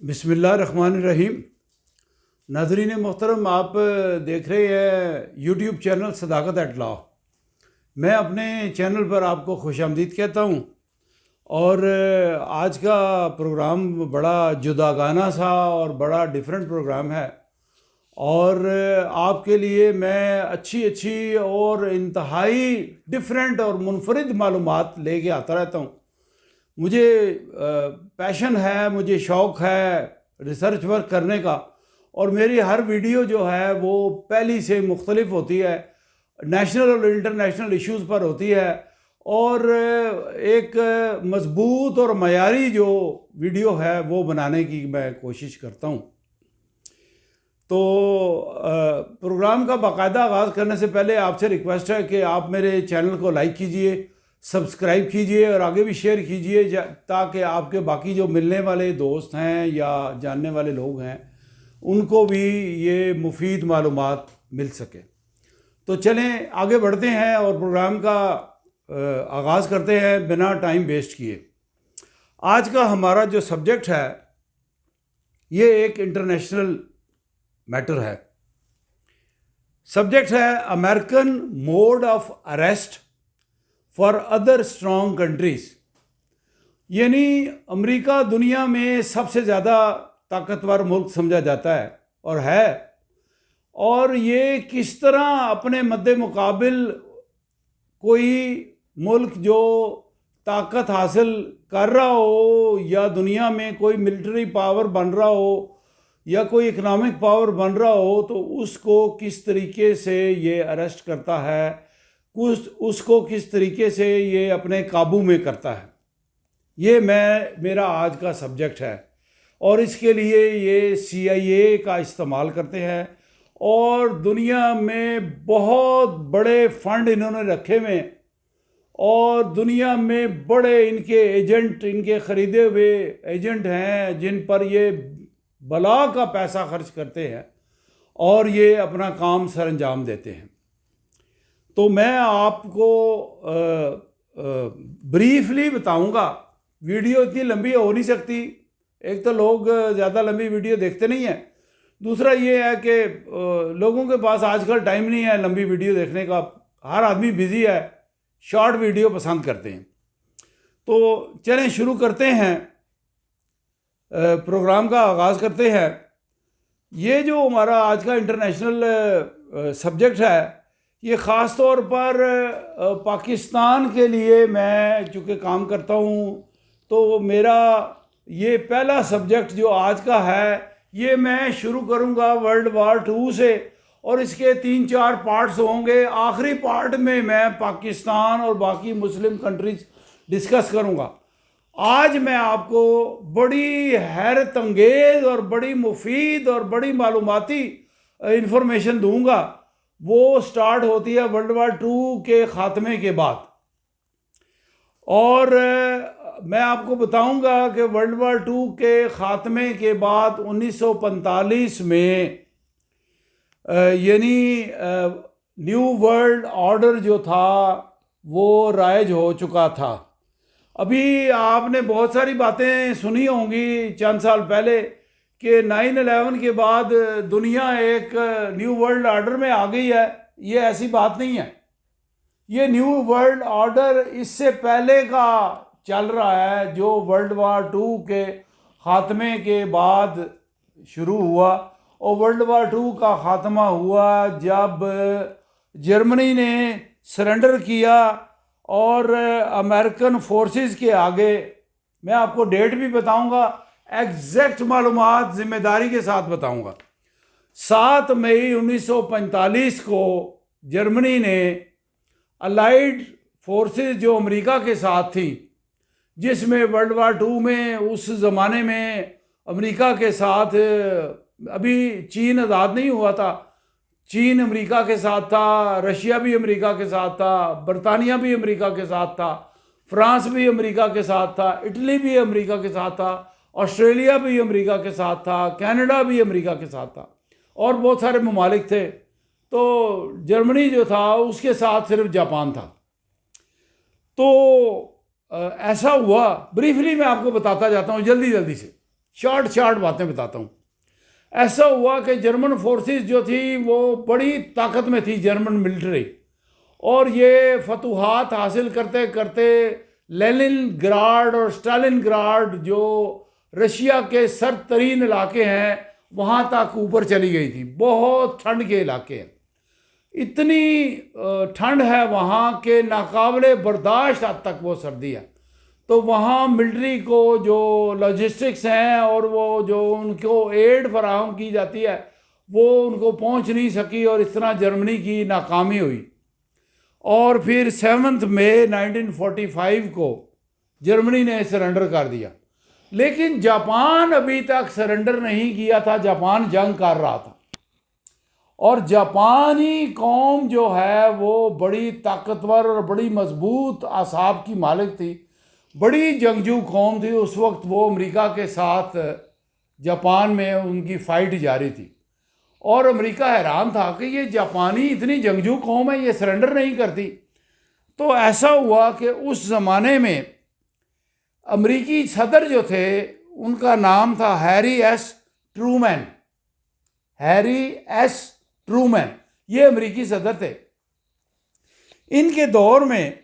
बिस्मिल्लाहिर्रहमानिर्रहीम। नाज़रीन मोहतरम, आप देख रहे हैं यूट्यूब चैनल सदाकत एट लॉ। मैं अपने चैनल पर आपको खुशामदीद कहता हूँ। और आज का प्रोग्राम बड़ा जुदागाना सा और बड़ा डिफरेंट प्रोग्राम है। और आपके लिए मैं अच्छी और इंतहाई डिफरेंट और मुनफरिद मालूमात लेके आता रहता हूँ। मुझे पैशन है, मुझे शौक़ है रिसर्च वर्क करने का। और मेरी हर वीडियो जो है वो पहली से मुख्तलिफ होती है, नेशनल और इंटरनेशनल इश्यूज़ पर होती है। और एक मज़बूत और मयारी जो वीडियो है वो बनाने की मैं कोशिश करता हूँ। तो प्रोग्राम का बाकायदा आगाज़ करने से पहले आपसे रिक्वेस्ट है कि आप मेरे चैनल को लाइक कीजिए, सब्सक्राइब कीजिए और आगे भी शेयर कीजिए, ताकि आपके बाकी जो मिलने वाले दोस्त हैं या जानने वाले लोग हैं उनको भी ये मुफीद मालूमात मिल सके। तो चलें आगे बढ़ते हैं और प्रोग्राम का आगाज़ करते हैं बिना टाइम वेस्ट किए। आज का हमारा जो सब्जेक्ट है ये एक इंटरनेशनल मैटर है। सब्जेक्ट है American mode of arrest for other strong countries. यानी अमेरिका दुनिया में सबसे ज़्यादा ताकतवर मुल्क समझा जाता है और है। और ये किस तरह अपने मद्दे मुकाबिल कोई मुल्क जो ताकत हासिल कर रहा हो या दुनिया में कोई मिलिट्री पावर बन रहा हो या कोई इकनॉमिक पावर बन रहा हो, तो उसको किस तरीके से ये अरेस्ट करता है, उसको किस तरीके से ये अपने काबू में करता है, ये मेरा आज का सब्जेक्ट है। और इसके लिए ये CIA का इस्तेमाल करते हैं और दुनिया में बहुत बड़े फंड इन्होंने रखे हुए हैं और दुनिया में बड़े इनके एजेंट, इनके ख़रीदे हुए एजेंट हैं जिन पर ये बला का पैसा खर्च करते हैं और ये अपना काम सर अंजाम देते हैं। तो मैं आपको ब्रीफली बताऊंगा, वीडियो इतनी लंबी हो नहीं सकती। एक तो लोग ज़्यादा लंबी वीडियो देखते नहीं हैं, दूसरा ये है कि लोगों के पास आजकल टाइम नहीं है लंबी वीडियो देखने का। हर आदमी बिज़ी है, शॉर्ट वीडियो पसंद करते हैं। तो चलें शुरू करते हैं, प्रोग्राम का आगाज़ करते हैं। ये जो हमारा आज का इंटरनेशनल सब्जेक्ट है ये ख़ास तौर पर पाकिस्तान के लिए मैं चूँकि काम करता हूँ, तो मेरा ये पहला सब्जेक्ट जो आज का है ये मैं शुरू करूँगा वर्ल्ड वार 2 से और इसके 3-4 पार्ट्स होंगे। आखिरी पार्ट में मैं पाकिस्तान और बाकी मुस्लिम कंट्रीज डिस्कस करूँगा। आज मैं आपको बड़ी हैरत अंगेज़ और बड़ी मुफीद और बड़ी मालूमाती इन्फॉर्मेशन दूंगा। वो स्टार्ट होती है वर्ल्ड वार 2 के ख़ात्मे के बाद। और मैं आपको बताऊंगा कि वर्ल्ड वार 2 के ख़ात्मे के बाद 1945 में यानी न्यू वर्ल्ड ऑर्डर जो था वो राइज हो चुका था। अभी आपने बहुत सारी बातें सुनी होंगी चंद साल पहले कि 9/11 के बाद दुनिया एक न्यू वर्ल्ड ऑर्डर में आ गई है। ये ऐसी बात नहीं है। ये न्यू वर्ल्ड ऑर्डर इससे पहले का चल रहा है, जो वर्ल्ड वार 2 के ख़ात्मे के बाद शुरू हुआ। और वर्ल्ड वार 2 का ख़ात्मा हुआ जब जर्मनी ने सरेंडर किया और अमेरिकन फोर्सेस के आगे, मैं आपको डेट भी बताऊंगा, एग्जैक्ट मालूमात ज़िम्मेदारी के साथ बताऊंगा। 7 मई 1945 को जर्मनी ने अलाइड फोर्सेस जो अमेरिका के साथ थी, जिसमें वर्ल्ड वार 2 में उस ज़माने में अमेरिका के साथ अभी चीन आज़ाद नहीं हुआ था, चीन अमेरिका के साथ था, रशिया भी अमेरिका के साथ था, बरतानिया भी अमेरिका के साथ था, फ्रांस भी अमेरिका के साथ था, इटली भी अमेरिका के साथ था, ऑस्ट्रेलिया भी अमेरिका के साथ था, कनाडा भी अमेरिका के साथ था और बहुत सारे ममालिक थे। तो जर्मनी जो था उसके साथ सिर्फ जापान था। तो ऐसा हुआ, ब्रीफली मैं आपको बताता जाता हूँ, जल्दी जल्दी से शॉर्ट बातें बताता हूँ। ऐसा हुआ कि जर्मन फोर्सेस जो थी वो बड़ी ताकत में थी, जर्मन मिलिट्री, और ये फतूहात हासिल करते करते लेनिनग्राड और स्टालिनग्राड जो रशिया के सर्द तरीन इलाके हैं वहाँ तक ऊपर चली गई थी। बहुत ठंड के इलाके हैं, इतनी ठंड है वहाँ के नाकाबिले बर्दाश्त हद तक वो सर्दी है। तो वहाँ मिलिट्री को जो लॉजिस्टिक्स हैं और वो जो उनको एड फराहम की जाती है वो उनको पहुँच नहीं सकी, और इस तरह जर्मनी की नाकामी हुई। और फिर 7 मई 1945 को जर्मनी ने सरेंडर कर दिया, लेकिन जापान अभी तक सरेंडर नहीं किया था। जापान जंग कर रहा था, और जापानी कौम जो है वो बड़ी ताकतवर और बड़ी मजबूत आसाब की मालिक थी, बड़ी जंगजू कौम थी। उस वक्त वो अमेरिका के साथ जापान में उनकी फ़ाइट जारी थी, और अमेरिका हैरान था कि ये जापानी इतनी जंगजू कौम है, ये सरेंडर नहीं करती। तो ऐसा हुआ कि उस ज़माने में अमेरिकी सदर जो थे उनका नाम था Harry S Trueman. Harry S Trueman ये अमेरिकी सदर थे। इनके दौर में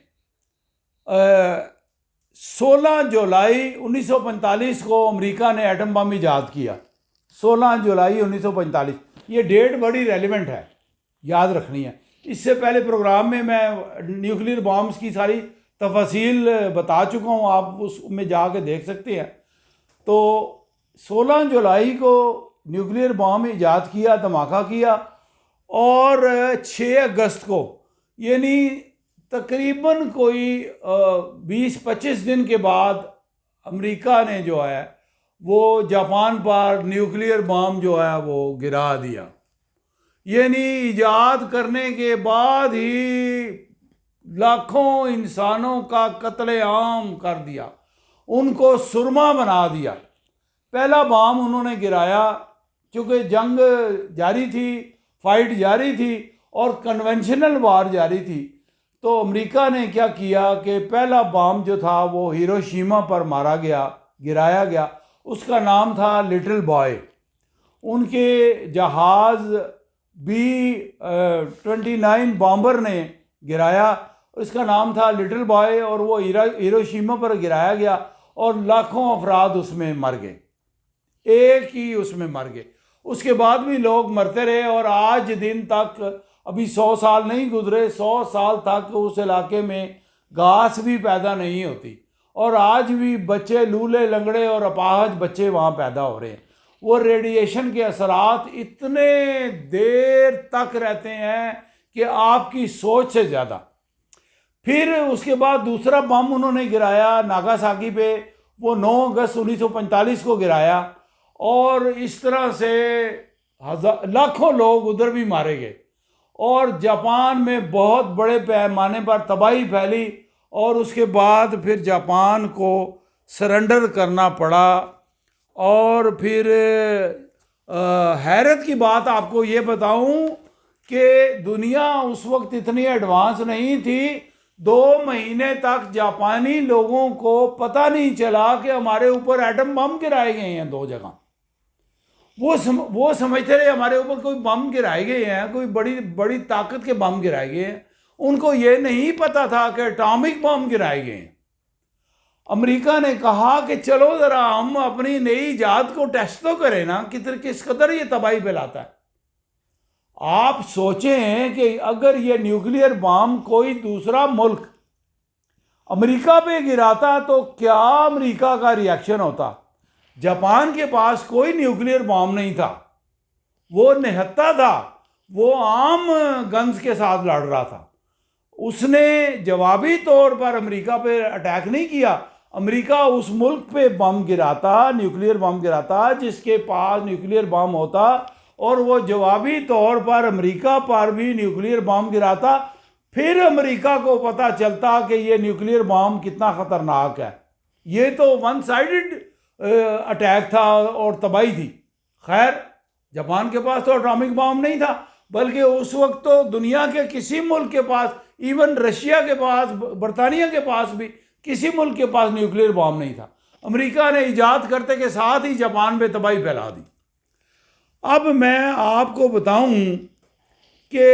16 जुलाई 1945 को अमेरिका ने एटम बम ईजाद किया। 16 जुलाई 1945, ये डेट बड़ी रेलिवेंट है, याद रखनी है। इससे पहले प्रोग्राम में मैं न्यूक्लियर बॉम्ब्स की सारी तफसील बता चुका हूँ, आप उसमें जाके देख सकते हैं। तो 16 जुलाई को न्यूक्लियर बॉम्ब ईजाद किया, धमाका किया, और 6 अगस्त को यानी तकरीबन कोई 20-25 दिन के बाद अमेरिका ने जो है वो जापान पर न्यूक्लियर बॉम्ब जो है वो गिरा दिया। यानी ईजाद करने के बाद ही लाखों इंसानों का कत्लेआम कर दिया, उनको सुरमा बना दिया। पहला बॉम्ब उन्होंने गिराया, चूँकि जंग जारी थी, फाइट जारी थी और कन्वेंशनल वार जारी थी। तो अमेरिका ने क्या किया कि पहला बॉम्ब जो था वो हिरोशिमा पर मारा गया, गिराया गया। उसका नाम था लिटिल बॉय। उनके जहाज़ B-29 बॉम्बर ने गिराया, इसका नाम था लिटिल बॉय, और वो हिरोशिमा पर गिराया गया और लाखों अफराद उसमें मर गए, एक ही उसमें मर गए। उसके बाद भी लोग मरते रहे, और आज दिन तक, अभी 100 साल नहीं गुजरे, 100 साल तक उस इलाके में घास भी पैदा नहीं होती, और आज भी बच्चे लूले लंगड़े और अपाहज बच्चे वहाँ पैदा हो रहे हैं। वो रेडिएशन के असरात इतने देर तक रहते हैं कि आपकी सोच से ज़्यादा। फिर उसके बाद दूसरा बम उन्होंने गिराया नागासाकी पे, वो 9 अगस्त 1945 को गिराया, और इस तरह से लाखों लोग उधर भी मारे गए, और जापान में बहुत बड़े पैमाने पर तबाही फैली, और उसके बाद फिर जापान को सरेंडर करना पड़ा। और फिर हैरत की बात आपको ये बताऊं कि दुनिया उस वक्त इतनी एडवांस नहीं थी, 2 महीने तक जापानी लोगों को पता नहीं चला कि हमारे ऊपर एटम बम गिराए गए हैं 2 जगह। वो समझते रहे हमारे ऊपर कोई बम गिराए गए हैं, कोई बड़ी बड़ी ताकत के बम गिराए गए हैं। उनको ये नहीं पता था कि एटॉमिक बम गिराए गए हैं। अमेरिका ने कहा कि चलो ज़रा हम अपनी नई ईजाद को टेस्ट तो करें ना, किस कदर ये तबाही फैलाता है। आप सोचें कि अगर ये न्यूक्लियर बम कोई दूसरा मुल्क अमेरिका पे गिराता तो क्या अमेरिका का रिएक्शन होता। जापान के पास कोई न्यूक्लियर बम नहीं था, वो निहत्था था, वो आम गन्स के साथ लड़ रहा था। उसने जवाबी तौर पर अमेरिका पे अटैक नहीं किया। अमेरिका उस मुल्क पे बम गिराता, न्यूक्लियर बम गिराता जिसके पास न्यूक्लियर बम होता, और वो जवाबी तौर पर अमेरिका पर भी न्यूक्लियर बम गिराता। फिर अमेरिका को पता चलता कि ये न्यूक्लियर बम कितना ख़तरनाक है। ये तो वन साइडेड अटैक था और तबाही थी। खैर, जापान के पास तो एटॉमिक बम नहीं था, बल्कि उस वक्त तो दुनिया के किसी मुल्क के पास, इवन रशिया के पास, बरतानिया के पास भी किसी मुल्क के पास न्यूक्लियर बॉम्ब नहीं था। अमेरिका ने ईजाद करते के साथ ही जापान पे तबाही फैला दी। अब मैं आपको बताऊं कि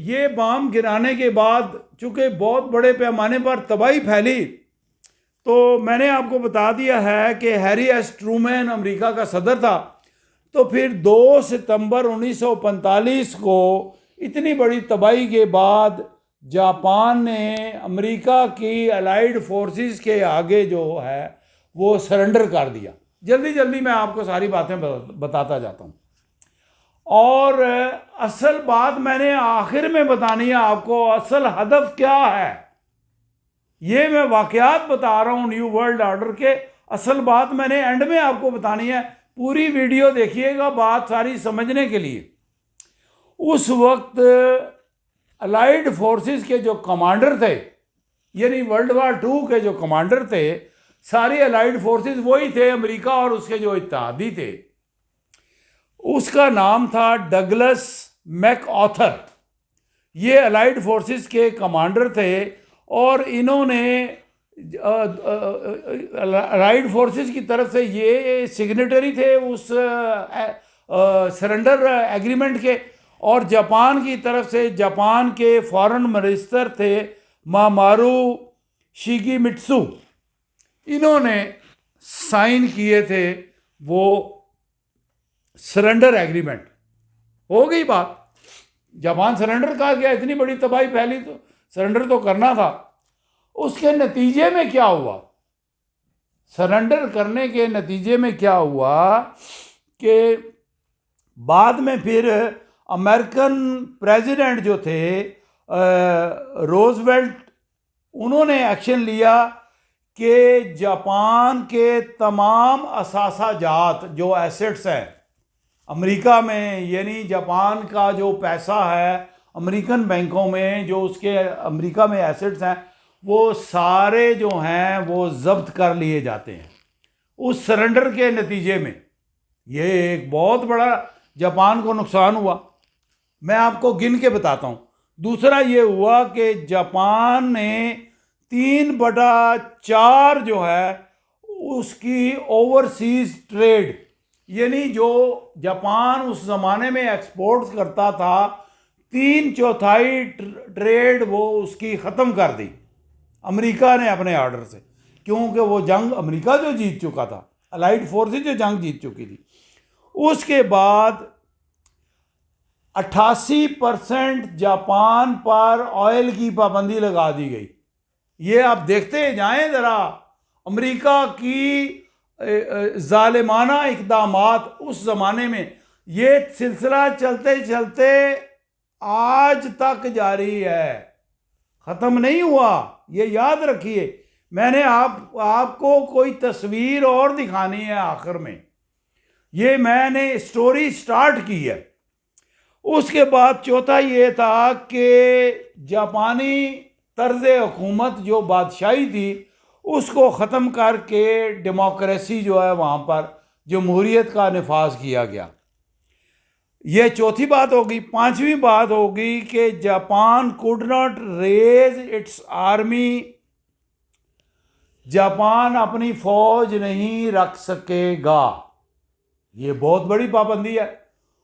ये बम गिराने के बाद चूँकि बहुत बड़े पैमाने पर तबाही फैली, तो मैंने आपको बता दिया है कि हैरी एस ट्रूमैन अमेरिका का सदर था। तो फिर 2 सितंबर 1945 को इतनी बड़ी तबाही के बाद जापान ने अमेरिका की अलाइड फोर्सेस के आगे जो है वो सरेंडर कर दिया। जल्दी जल्दी मैं आपको सारी बातें बताता जाता हूँ। और असल बात मैंने आखिर में बतानी है आपको, असल हदफ क्या है। ये मैं वाकयात बता रहा हूँ न्यू वर्ल्ड ऑर्डर के, असल बात मैंने एंड में आपको बतानी है। पूरी वीडियो देखिएगा बात सारी समझने के लिए। उस वक्त अलाइड फोर्सेस के जो कमांडर थे, यानी वर्ल्ड वार 2 के जो कमांडर थे, सारी अलाइड फोर्सेस वही थे, अमेरिका और उसके जो इत्तेहादी थे। उसका नाम था डगलस मैकआर्थर। ये अलाइड फोर्सेस के कमांडर थे और इन्होंने अलाइड फोर्सेस की तरफ से ये सिग्नेटरी थे उस सरेंडर एग्रीमेंट के, और जापान की तरफ से जापान के फॉरेन मिनिस्टर थे मामारू शिगेमित्सु। इन्होंने साइन किए थे वो सरेंडर एग्रीमेंट। हो गई बात, जापान सरेंडर कर गया, इतनी बड़ी तबाही फैली तो सरेंडर तो करना था। उसके नतीजे में क्या हुआ, सरेंडर करने के नतीजे में क्या हुआ कि बाद में फिर अमेरिकन प्रेसिडेंट जो थे रोजवेल्ट, उन्होंने एक्शन लिया कि जापान के तमाम असासाजात जो एसेट्स हैं अमेरिका में, यानी जापान का जो पैसा है अमेरिकन बैंकों में, जो उसके अमेरिका में एसेट्स हैं, वो सारे जो हैं वो जब्त कर लिए जाते हैं उस सरेंडर के नतीजे में। ये एक बहुत बड़ा जापान को नुकसान हुआ। मैं आपको गिन के बताता हूँ। दूसरा ये हुआ कि जापान ने 3/4 जो है उसकी ओवरसीज ट्रेड, यानी जो जापान उस ज़माने में एक्सपोर्ट करता था, 3/4 ट्रेड वो उसकी ख़त्म कर दी अमेरिका ने अपने ऑर्डर से, क्योंकि वो जंग अमेरिका जो जीत चुका था, अलाइड फोर्सेस जो जंग जीत चुकी थी। उसके बाद 88% जापान पर ऑयल की पाबंदी लगा दी गई। ये आप देखते जाएं ज़रा अमेरिका की जालिमाना इक़दामात उस ज़माने में। ये सिलसिला चलते चलते आज तक जारी है, ख़त्म नहीं हुआ, ये याद रखिए। मैंने आपको कोई तस्वीर और दिखानी है आखिर में, ये मैंने स्टोरी स्टार्ट की है। उसके बाद चौथा ये था कि जापानी तर्ज़ हुकूमत जो बादशाही थी उसको ख़त्म करके डेमोक्रेसी जो है वहाँ पर जमहूरियत का नफाज किया गया। ये चौथी बात होगी। पांचवी बात होगी कि Japan could not raise its army, Japan अपनी फौज नहीं रख सकेगा। ये बहुत बड़ी पाबंदी है।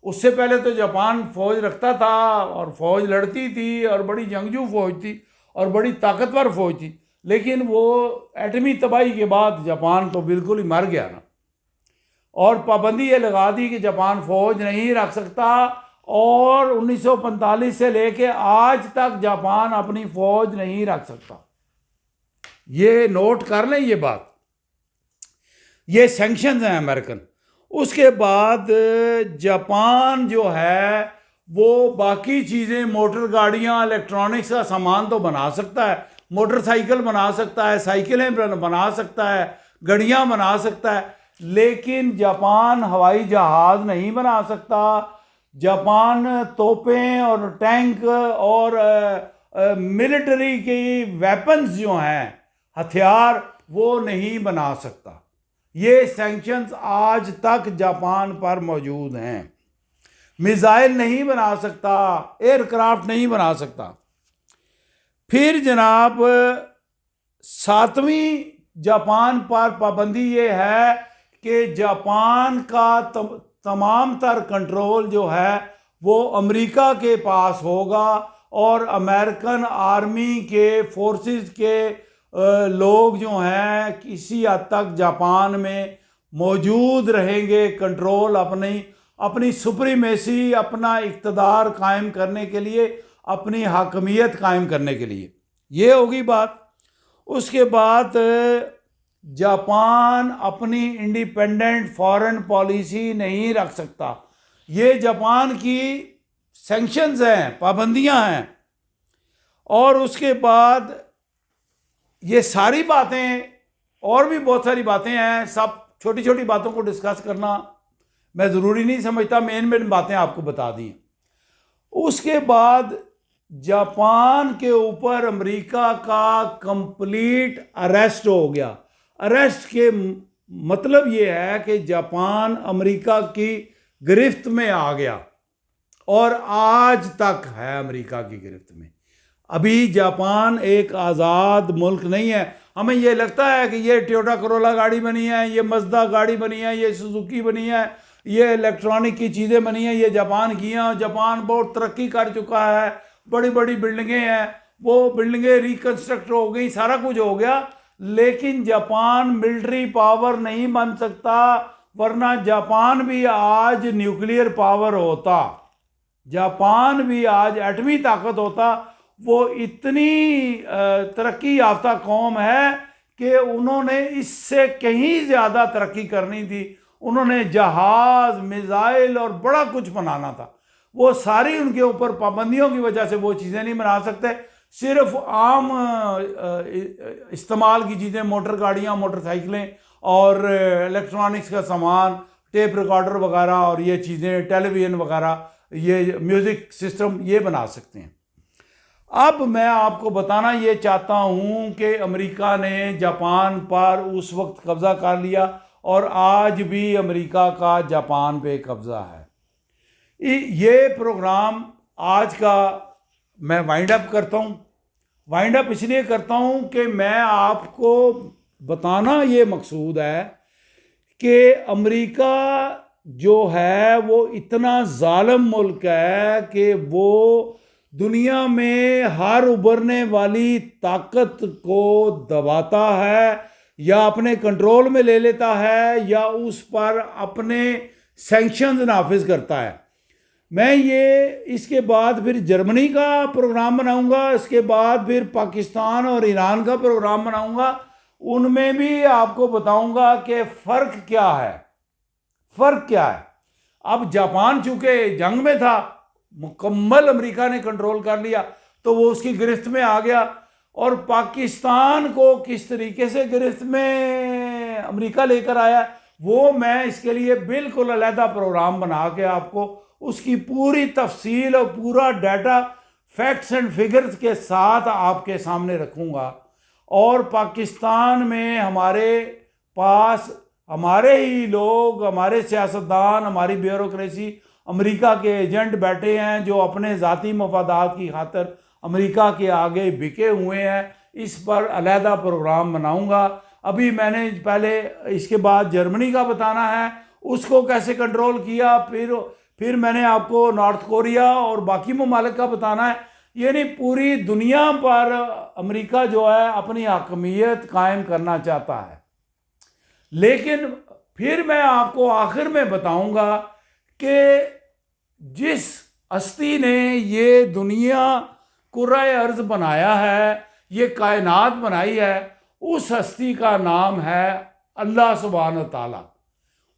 उससे पहले तो जापान फौज रखता था और फौज लड़ती थी और बड़ी जंगजू फौज थी और बड़ी ताकतवर फौज थी, लेकिन वो एटमी तबाही के बाद जापान तो बिल्कुल ही मर गया ना, और पाबंदी ये लगा दी कि जापान फौज नहीं रख सकता। और 1945 से लेके आज तक जापान अपनी फौज नहीं रख सकता। ये नोट कर लें ये बात। ये सैंक्शंस हैं अमेरिकन। उसके बाद जापान जो है वो बाकी चीज़ें, मोटर गाड़ियाँ, इलेक्ट्रॉनिक्स का सामान तो बना सकता है, मोटरसाइकिल बना सकता है, साइकिलें बना सकता है, गाड़ियाँ बना सकता है, लेकिन जापान हवाई जहाज़ नहीं बना सकता। जापान तोपें और टैंक और मिलिट्री की वेपन्स जो हैं, हथियार, वो नहीं बना सकता। ये सैंक्शंस आज तक जापान पर मौजूद हैं। मिसाइल नहीं बना सकता, एयरक्राफ्ट नहीं बना सकता। फिर जनाब सातवीं जापान पर पाबंदी ये है कि जापान का तमाम तर कंट्रोल जो है वो अमेरिका के पास होगा और अमेरिकन आर्मी के फोर्सेस के लोग जो हैं किसी हद तक जापान में मौजूद रहेंगे, कंट्रोल अपनी सुप्रीमेसी, अपना इक़्तिदार कायम करने के लिए, अपनी हाकमियत कायम करने के लिए। ये होगी बात। उसके बाद जापान अपनी इंडिपेंडेंट फॉरेन पॉलिसी नहीं रख सकता। ये जापान की सैंक्शंस हैं, पाबंदियां हैं। और उसके बाद ये सारी बातें और भी बहुत सारी बातें हैं, सब छोटी छोटी बातों को डिस्कस करना मैं ज़रूरी नहीं समझता, मेन बातें आपको बता दी। उसके बाद जापान के ऊपर अमेरिका का कंप्लीट अरेस्ट हो गया। अरेस्ट के मतलब ये है कि जापान अमेरिका की गिरफ्त में आ गया और आज तक है अमेरिका की गिरफ्त में। अभी जापान एक आज़ाद मुल्क नहीं है। हमें ये लगता है कि ये टोयोटा करोला गाड़ी बनी है, ये मज़दा गाड़ी बनी है, ये सुजुकी बनी है, ये इलेक्ट्रॉनिक की चीज़ें बनी हैं, ये जापान की हैं। जापान बहुत तरक्की कर चुका है, बड़ी बड़ी बिल्डिंगें हैं, वो बिल्डिंगें रिकन्स्ट्रक्ट हो गई, सारा कुछ हो गया, लेकिन जापान मिलिट्री पावर नहीं बन सकता। वरना जापान भी आज न्यूक्लियर पावर होता, जापान भी आज एटमी ताकत होता। वो इतनी तरक्की याफ्ता कौम है कि उन्होंने इससे कहीं ज़्यादा तरक्की करनी थी। उन्होंने जहाज़, मिसाइल और बड़ा कुछ बनाना था। वो सारी उनके ऊपर पाबंदियों की वजह से वो चीज़ें नहीं बना सकते। सिर्फ आम इस्तेमाल की चीज़ें, मोटर गाड़ियाँ, मोटरसाइकिलें और इलेक्ट्रॉनिक्स का सामान, टेप रिकॉर्डर वगैरह और ये चीज़ें, टेलीविज़न वगैरह, ये म्यूज़िक सिस्टम, ये बना सकते हैं। अब मैं आपको बताना ये चाहता हूँ कि अमेरिका ने जापान पर उस वक्त कब्ज़ा कर लिया और आज भी अमेरिका का जापान पे कब्ज़ा है। ये प्रोग्राम आज का मैं वाइंड अप करता हूँ। वाइंड अप इसलिए करता हूँ कि मैं आपको बताना ये मकसूद है कि अमेरिका जो है वो इतना ज़ालिम मुल्क है कि वो दुनिया में हर उभरने वाली ताकत को दबाता है या अपने कंट्रोल में ले लेता है या उस पर अपने सैंक्शंस नाफिज करता है। मैं ये इसके बाद फिर जर्मनी का प्रोग्राम बनाऊंगा, इसके बाद फिर पाकिस्तान और ईरान का प्रोग्राम बनाऊंगा। उनमें भी आपको बताऊंगा कि फ़र्क क्या है, फ़र्क क्या है। अब जापान चूँकि जंग में था, मुकम्मल अमेरिका ने कंट्रोल कर लिया, तो वो उसकी गिरफ्त में आ गया। और पाकिस्तान को किस तरीके से गिरफ्त में अमेरिका लेकर आया, वो मैं इसके लिए बिल्कुल अलहदा प्रोग्राम बना के आपको उसकी पूरी तफसील और पूरा डाटा, फैक्ट्स एंड फिगर्स के साथ आपके सामने रखूँगा। और पाकिस्तान में हमारे पास हमारे ही लोग, हमारे सियासतदान, हमारी ब्यूरोक्रेसी, अमेरिका के एजेंट बैठे हैं जो अपने ज़ाती मफादात की खातिर अमेरिका के आगे बिके हुए हैं। इस पर अलहदा प्रोग्राम बनाऊंगा। अभी मैंने पहले इसके बाद जर्मनी का बताना है, उसको कैसे कंट्रोल किया, फिर मैंने आपको नॉर्थ कोरिया और बाकी ममालिक का बताना है। यानी पूरी दुनिया पर अमेरिका जो है अपनी हकमियत कायम करना चाहता है। लेकिन फिर मैं आपको आखिर में बताऊंगा कि जिस हस्ती ने ये दुनिया कुर्राए अर्ज बनाया है, ये कायनात बनाई है, उस हस्ती का नाम है अल्लाह सुब्हान ताला।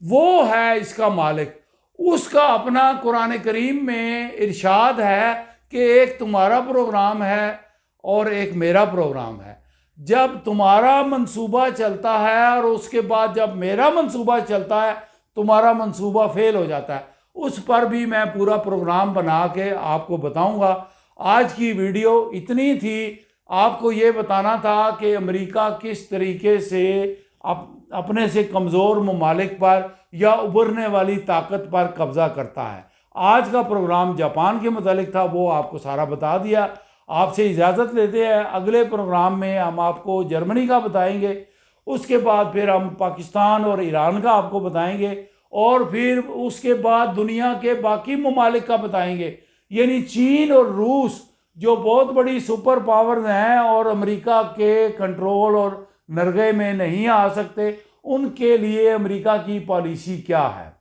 वो है इसका मालिक। उसका अपना कुरान करीम में इरशाद है कि एक तुम्हारा प्रोग्राम है और एक मेरा प्रोग्राम है। जब तुम्हारा मंसूबा चलता है और उसके बाद जब मेरा मंसूबा चलता है, तुम्हारा मंसूबा फेल हो जाता है। उस पर भी मैं पूरा प्रोग्राम बना के आपको बताऊंगा। आज की वीडियो इतनी थी, आपको ये बताना था कि अमेरिका किस तरीके से अपने से कमज़ोर ममालिक पर या उभरने वाली ताकत पर कब्ज़ा करता है। आज का प्रोग्राम जापान के मुतालिक था, वो आपको सारा बता दिया। आपसे इजाज़त लेते हैं। अगले प्रोग्राम में हम आपको जर्मनी का बताएंगे, उसके बाद फिर हम पाकिस्तान और ईरान का आपको बताएंगे, और फिर उसके बाद दुनिया के बाकी ममालिक का बताएंगे। यानी चीन और रूस जो बहुत बड़ी सुपर पावर्स हैं और अमेरिका के कंट्रोल और नरगे में नहीं आ सकते, उनके लिए अमेरिका की पॉलिसी क्या है।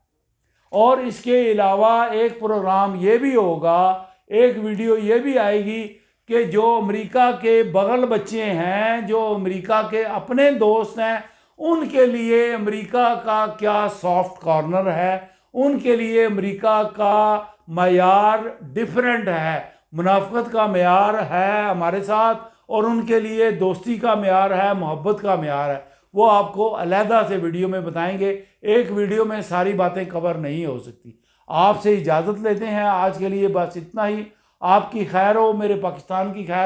और इसके अलावा एक प्रोग्राम ये भी होगा, एक वीडियो ये भी आएगी कि जो अमेरिका के बगल बच्चे हैं, जो अमेरिका के अपने दोस्त हैं, उनके लिए अमेरिका का क्या सॉफ्ट कॉर्नर है, उनके लिए अमेरिका का मयार डिफरेंट है। मुनाफिकत का मयार है हमारे साथ, और उनके लिए दोस्ती का मयार है, मोहब्बत का मयार है। वो आपको अलहदा से वीडियो में बताएंगे। एक वीडियो में सारी बातें कवर नहीं हो सकती। आपसे इजाज़त लेते हैं आज के लिए, बस इतना ही। आपकी खैर हो, मेरे पाकिस्तान की खैर हो।